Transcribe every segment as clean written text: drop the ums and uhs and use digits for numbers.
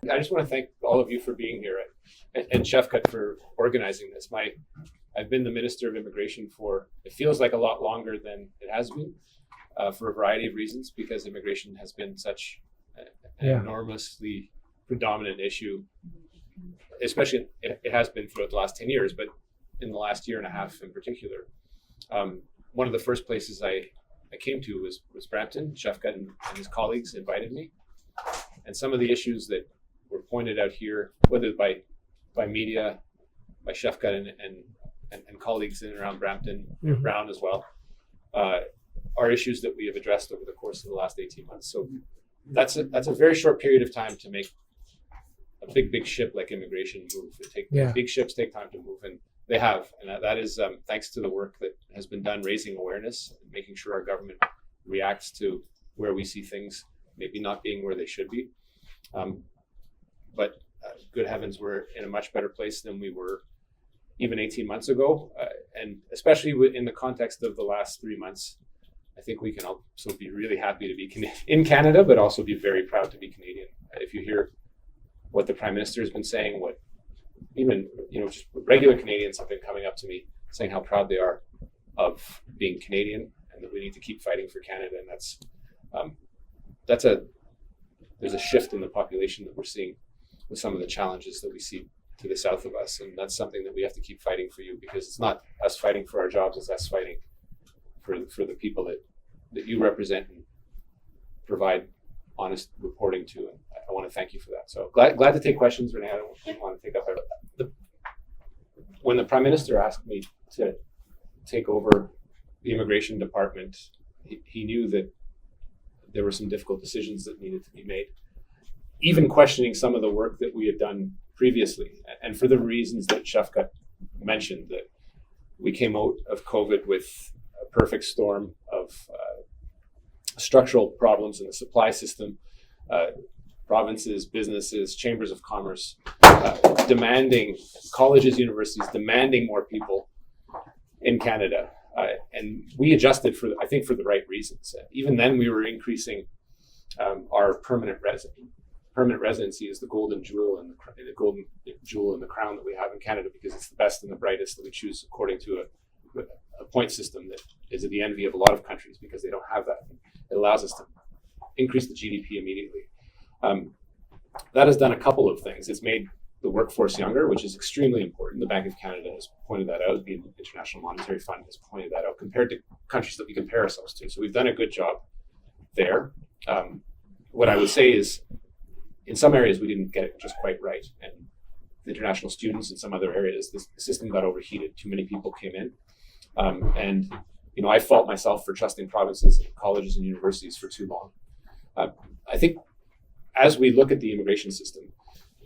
I just want to thank all of you for being here and Shefkat for organizing this. I've been the Minister of Immigration for, it feels like a lot longer than it has been, for a variety of reasons, because immigration has been such an enormously predominant issue, especially it has been throughout the last 10 years, but in the last year and a half in particular. One of the first places I came to was Brampton. Shefkat and his colleagues invited me. And some of the issues that were pointed out here, whether by media, by Shefkat and colleagues in and around Brampton, Brown as well, are issues that we have addressed over the course of the last 18 months. So that's a very short period of time to make a big ship like immigration move. Big ships take time to move, and they have. And that is thanks to the work that has been done raising awareness and making sure our government reacts to where we see things maybe not being where they should be. But good heavens, we're in a much better place than we were even 18 months ago. And especially in the context of the last 3 months, I think we can also be really happy to be in Canada, but also be very proud to be Canadian. If you hear what the Prime Minister has been saying, what even, just regular Canadians have been coming up to me saying how proud they are of being Canadian and that we need to keep fighting for Canada. And there's a shift in the population that we're seeing with some of the challenges that we see to the south of us. And that's something that we have to keep fighting for you, because it's not us fighting for our jobs, it's us fighting for the people that you represent and provide honest reporting to. And I want to thank you for that. So glad to take questions, Renee. I don't want to take up when the Prime Minister asked me to take over the immigration department, he knew that there were some difficult decisions that needed to be made, even questioning some of the work that we had done previously. And for the reasons that Shefkat mentioned, that we came out of COVID with a perfect storm of structural problems in the supply system, provinces, businesses, chambers of commerce, demanding, colleges, universities, demanding more people in Canada. And we adjusted for the right reasons. Even then, we were increasing our permanent residency is the golden jewel and the golden jewel in the crown that we have in Canada, because it's the best and the brightest that we choose according to a point system that is the envy of a lot of countries, because they don't have that. It allows us to increase the GDP immediately. That has done a couple of things. It's made the workforce younger, which is extremely important. The Bank of Canada has pointed that out. The International Monetary Fund has pointed that out compared to countries that we compare ourselves to. So we've done a good job there. What I would say is, in some areas, we didn't get it just quite right. And the international students in some other areas, the system got overheated. Too many people came in. And I fault myself for trusting provinces and colleges and universities for too long. I think as we look at the immigration system,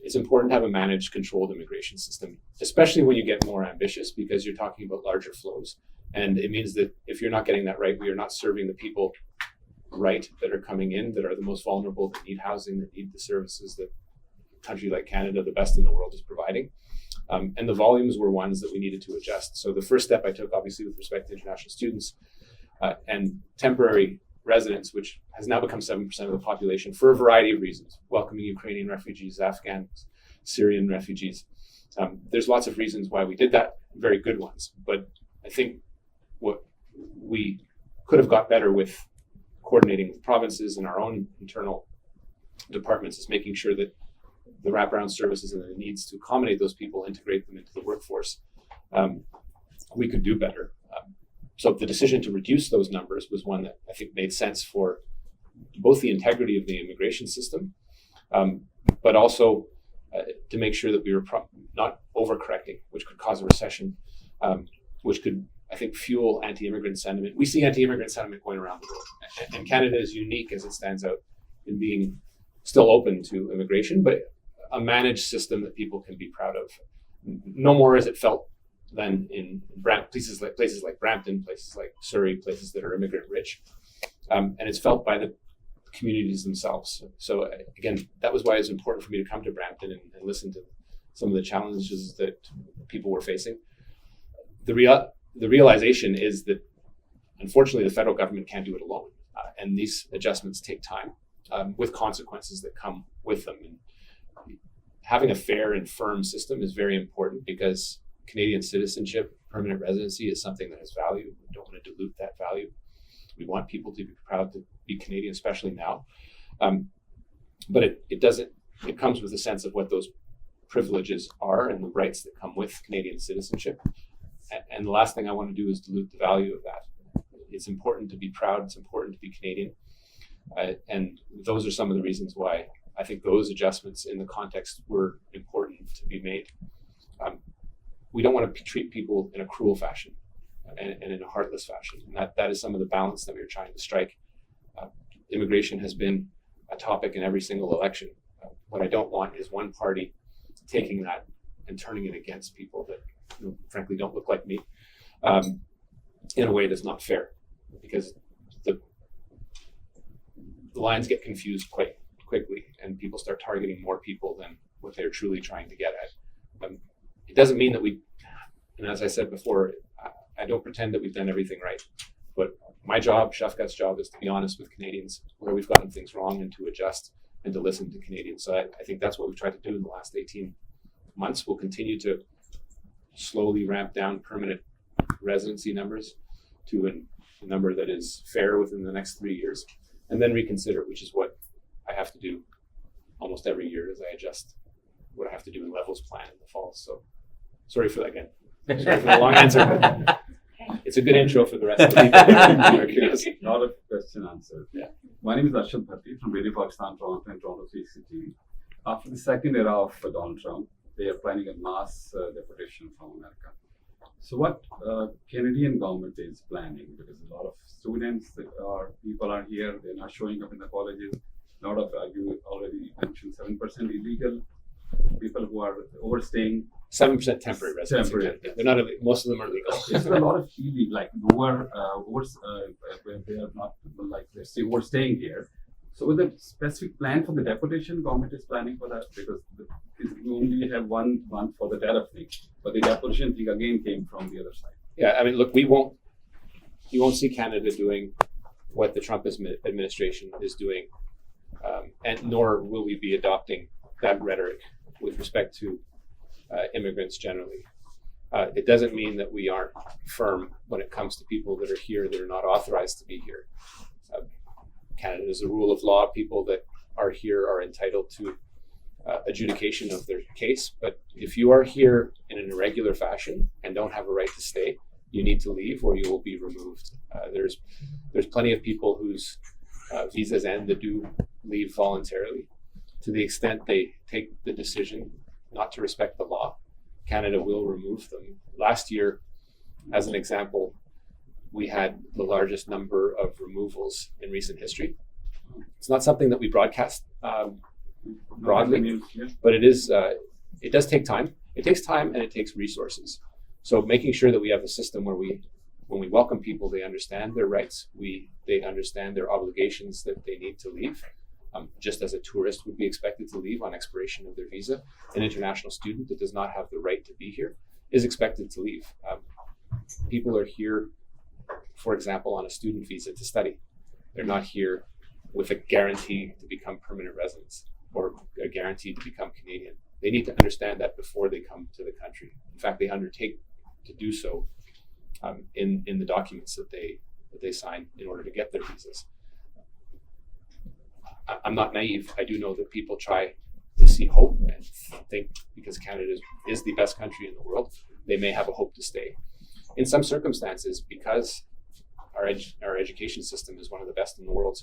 it's important to have a managed, controlled immigration system, especially when you get more ambitious, because you're talking about larger flows. And it means that if you're not getting that right, we are not serving the people right that are coming in, that are the most vulnerable, that need housing, that need the services that a country like Canada, the best in the world, is providing. And the volumes were ones that we needed to adjust. So the first step I took, obviously, with respect to international students and temporary residents, which has now become 7% of the population for a variety of reasons, welcoming Ukrainian refugees, Afghans, Syrian refugees. There's lots of reasons why we did that, very good ones. But I think what we could have got better with coordinating with provinces and our own internal departments is making sure that the wraparound services and the needs to accommodate those people, integrate them into the workforce, we could do better. So the decision to reduce those numbers was one that I think made sense for both the integrity of the immigration system, but also to make sure that we were not overcorrecting, which could cause a recession, which could, I think, fuel anti-immigrant sentiment. We see anti-immigrant sentiment going around the world. And Canada is unique as it stands out in being still open to immigration, but a managed system that people can be proud of. No more as it felt than in places like Brampton, places like Surrey, places that are immigrant rich. And it's felt by the communities themselves. So again, that was why it was important for me to come to Brampton and listen to some of the challenges that people were facing. The realization is that, unfortunately, the federal government can't do it alone. And these adjustments take time with consequences that come with them. And having a fair and firm system is very important because Canadian citizenship, permanent residency is something that has value. We don't want to dilute that value. We want people to be proud to be Canadian, especially now. But it comes with a sense of what those privileges are and the rights that come with Canadian citizenship. And the last thing I want to do is dilute the value of that. It's important to be proud. It's important to be Canadian. And those are some of the reasons why I think those adjustments in the context were important to be made. We don't want to treat people in a cruel fashion and in a heartless fashion. And that is some of the balance that we're trying to strike. Immigration has been a topic in every single election. What I don't want is one party taking that and turning it against people that frankly don't look like me in a way that's not fair, because the lines get confused quite quickly and people start targeting more people than what they're truly trying to get at. It doesn't mean that and as I said before, I don't pretend that we've done everything right, but my job, Shafqat's job, is to be honest with Canadians where we've gotten things wrong and to adjust and to listen to Canadians. So I think that's what we've tried to do in the last 18 months. We'll continue to slowly ramp down permanent residency numbers to a number that is fair within the next 3 years, and then reconsider, which is what I have to do almost every year as I adjust what I have to do in levels plan in the fall. So sorry for that again. Sorry for the long answer, but it's a good intro for the rest of the people who are curious. Lot of question answered. Yeah. My name is Ashok Bhatti from Radio Pakistan, Toronto and Toronto 360. After the second era of Donald Trump, they are planning a mass deportation from America. So what Canadian government is planning, because a lot of students people are here, they're not showing up in the colleges. A lot of, you already mentioned 7% illegal, people who are overstaying. 7% temporary residents. Temporary. They're not. Most of them are legal. There's a lot of illegal, like they are not like they're overstaying here. So with a specific plan for the deportation, government is planning for that, because we only have 1 month for the tariff thing, but the deportation thing again came from the other side. Yeah, I mean, look, you won't see Canada doing what the Trump administration is doing, and nor will we be adopting that rhetoric with respect to immigrants generally. It doesn't mean that we aren't firm when it comes to people that are here that are not authorized to be here. Canada is a rule of law. People that are here are entitled to adjudication of their case. But if you are here in an irregular fashion and don't have a right to stay, you need to leave or you will be removed. There's plenty of people whose visas end that do leave voluntarily. To the extent they take the decision not to respect the law, Canada will remove them. Last year, as an example, we had the largest number of removals in recent history. It's not something that we broadcast broadly, but it does take time. It takes time and it takes resources. So making sure that we have a system where when we welcome people, they understand their rights, they understand their obligations that they need to leave. Just as a tourist would be expected to leave on expiration of their visa, an international student that does not have the right to be here is expected to leave. People are here, for example, on a student visa to study. They're not here with a guarantee to become permanent residents or a guarantee to become Canadian. They need to understand that before they come to the country. In fact, they undertake to do so in the documents that they sign in order to get their visas. I'm not naive. I do know that people try to see hope and think because Canada is the best country in the world, they may have a hope to stay. In some circumstances, because our education system is one of the best in the world,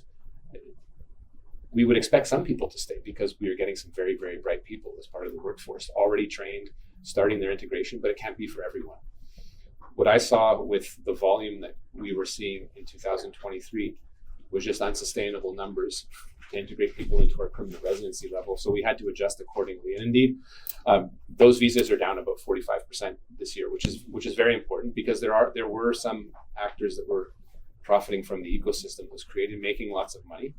we would expect some people to stay because we are getting some very, very bright people as part of the workforce, already trained, starting their integration, but it can't be for everyone. What I saw with the volume that we were seeing in 2023 was just unsustainable numbers to integrate people into our permanent residency level. So we had to adjust accordingly. And indeed, those visas are down about 45% this year, which is very important because there were some actors that were profiting from the ecosystem that was created, making lots of money.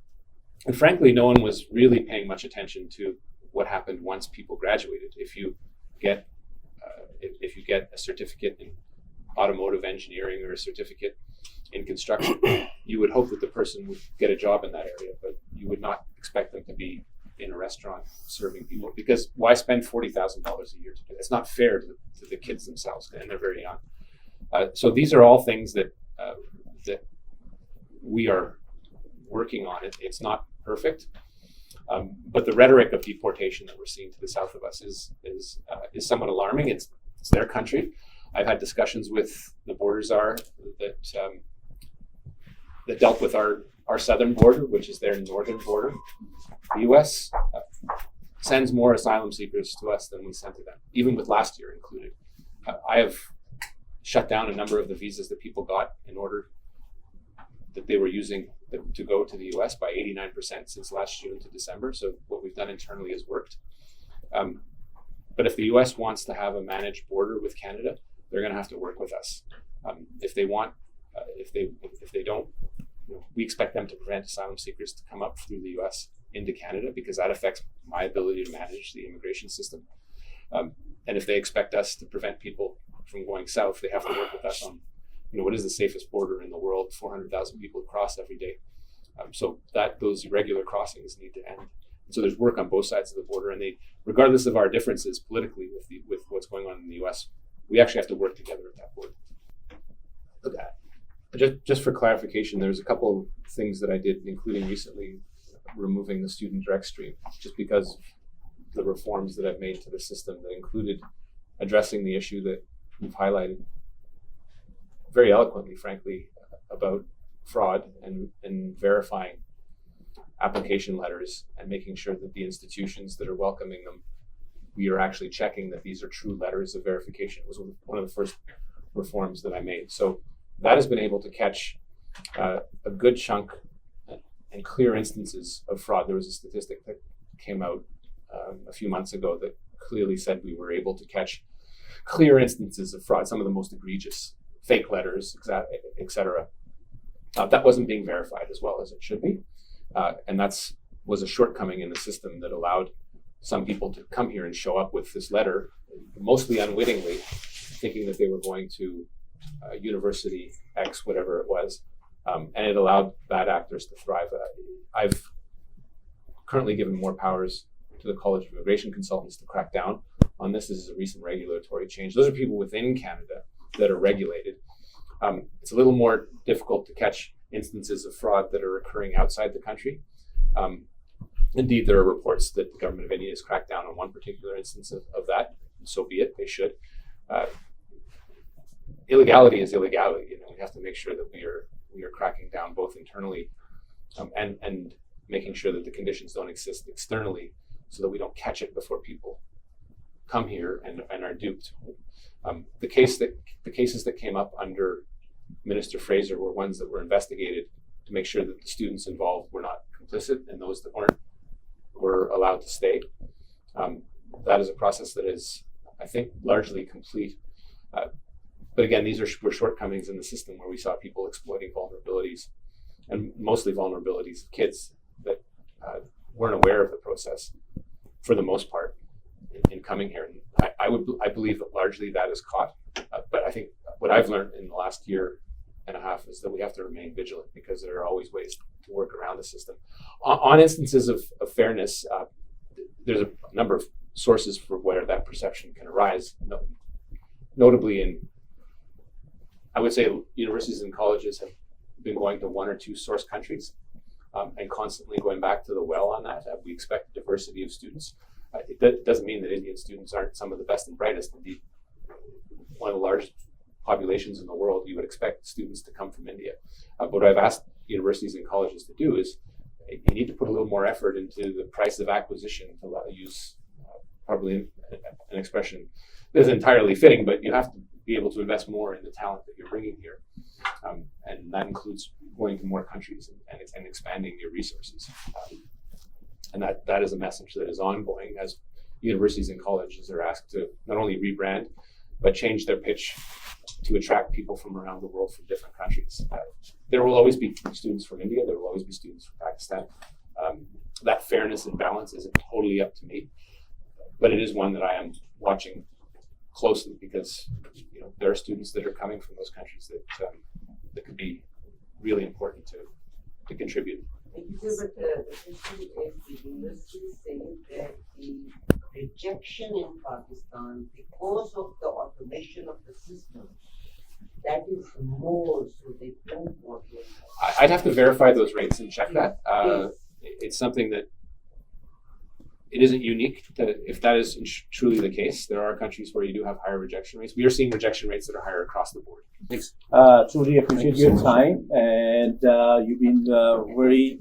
And frankly, no one was really paying much attention to what happened once people graduated. If you get a certificate in automotive engineering or a certificate in construction, you would hope that the person would get a job in that area, but you would not expect them to be in a restaurant restaurant serving people, because why spend $40,000 a year to do it? It's not fair to the kids themselves, and they're very young. So these are all things that that we are working on. It's not perfect, but the rhetoric of deportation that we're seeing to the south of us is somewhat alarming. It's their country. I've had discussions with the border czar that dealt with our southern border, which is their northern border. The U.S. Sends more asylum seekers to us than we sent to them, even with last year included. I have shut down a number of the visas that people got in order that they were using to go to the U.S. by 89% since last June to December. So what we've done internally has worked. But if the U.S. wants to have a managed border with Canada, they're going to have to work with us. If they don't, we expect them to prevent asylum seekers to come up through the U.S. into Canada, because that affects my ability to manage the immigration system. And if they expect us to prevent people from going south, they have to work with us on, what is the safest border in the world? 400,000 people cross every day. So those irregular crossings need to end. And so there's work on both sides of the border, and regardless of our differences politically with what's going on in the U.S., we actually have to work together at that border. Okay. Just for clarification, there's a couple of things that I did, including recently removing the student direct stream, just because of the reforms that I've made to the system that included addressing the issue that you've highlighted very eloquently, frankly, about fraud and verifying application letters and making sure that the institutions that are welcoming them, we are actually checking that these are true letters of verification. It was one of the first reforms that I made. So that has been able to catch a good chunk and clear instances of fraud. There was a statistic that came out a few months ago that clearly said we were able to catch clear instances of fraud, some of the most egregious, fake letters, et cetera. That wasn't being verified as well as it should be. And that was a shortcoming in the system that allowed some people to come here and show up with this letter, mostly unwittingly, thinking that they were going to University X, whatever it was. And it allowed bad actors to thrive. I've currently given more powers to the College of Immigration Consultants to crack down on this. This is a recent regulatory change. Those are people within Canada that are regulated. It's a little more difficult to catch instances of fraud that are occurring outside the country. Indeed, there are reports that the government of India has cracked down on one particular instance of that. So be it, they should. Illegality is illegality. We have to make sure that we are cracking down both internally and making sure that the conditions don't exist externally, so that we don't catch it before people come here and are duped. The cases that came up under Minister Fraser were ones that were investigated to make sure that the students involved were not complicit, and those that weren't were allowed to stay. That is a process that is, I think, largely complete. But again, these were shortcomings in the system where we saw people exploiting vulnerabilities, and mostly vulnerabilities of kids that weren't aware of the process for the most part in coming here. And I believe that largely that is caught. But I think what I've learned in the last year and a half is that we have to remain vigilant, because there are always ways to work around the system. On instances of fairness, there's a number of sources for where that perception can arise, notably in, I would say, universities and colleges have been going to one or two source countries and constantly going back to the well on that. We expect diversity of students. It doesn't mean that Indian students aren't some of the best and brightest. Indeed, one of the largest populations in the world, you would expect students to come from India. But what I've asked universities and colleges to do is you need to put a little more effort into the price of acquisition, to use probably an expression that isn't entirely fitting, but you have to be able to invest more in the talent that you're bringing here. And that includes going to more countries and expanding your resources. And that is a message that is ongoing as universities and colleges are asked to not only rebrand, but change their pitch to attract people from around the world from different countries. There will always be students from India, there will always be students from Pakistan. That fairness and balance isn't totally up to me, but it is one that I am watching closely, because there are students that are coming from those countries that could be really important to contribute. But the question is, the university is saying that the rejection in Pakistan because of the automation of the system, that is more, so they don't want to. I'd have to verify those rates and check that. Yes. It's something that it isn't unique. That if that is truly the case, there are countries where you do have higher rejection rates. We are seeing rejection rates that are higher across the board. Thanks. Truly appreciate your time, and you've been very.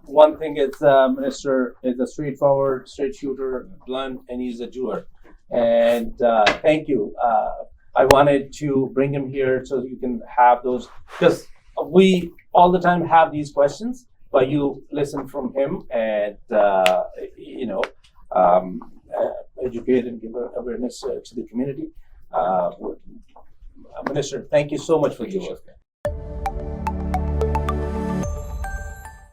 One thing is, Minister is a straightforward, straight shooter, blunt, and he's a doer. And thank you. I wanted to bring him here so you can have those, because we all the time have these questions, but you listen from him and educate and give awareness to the community. Minister, thank you so much for your work.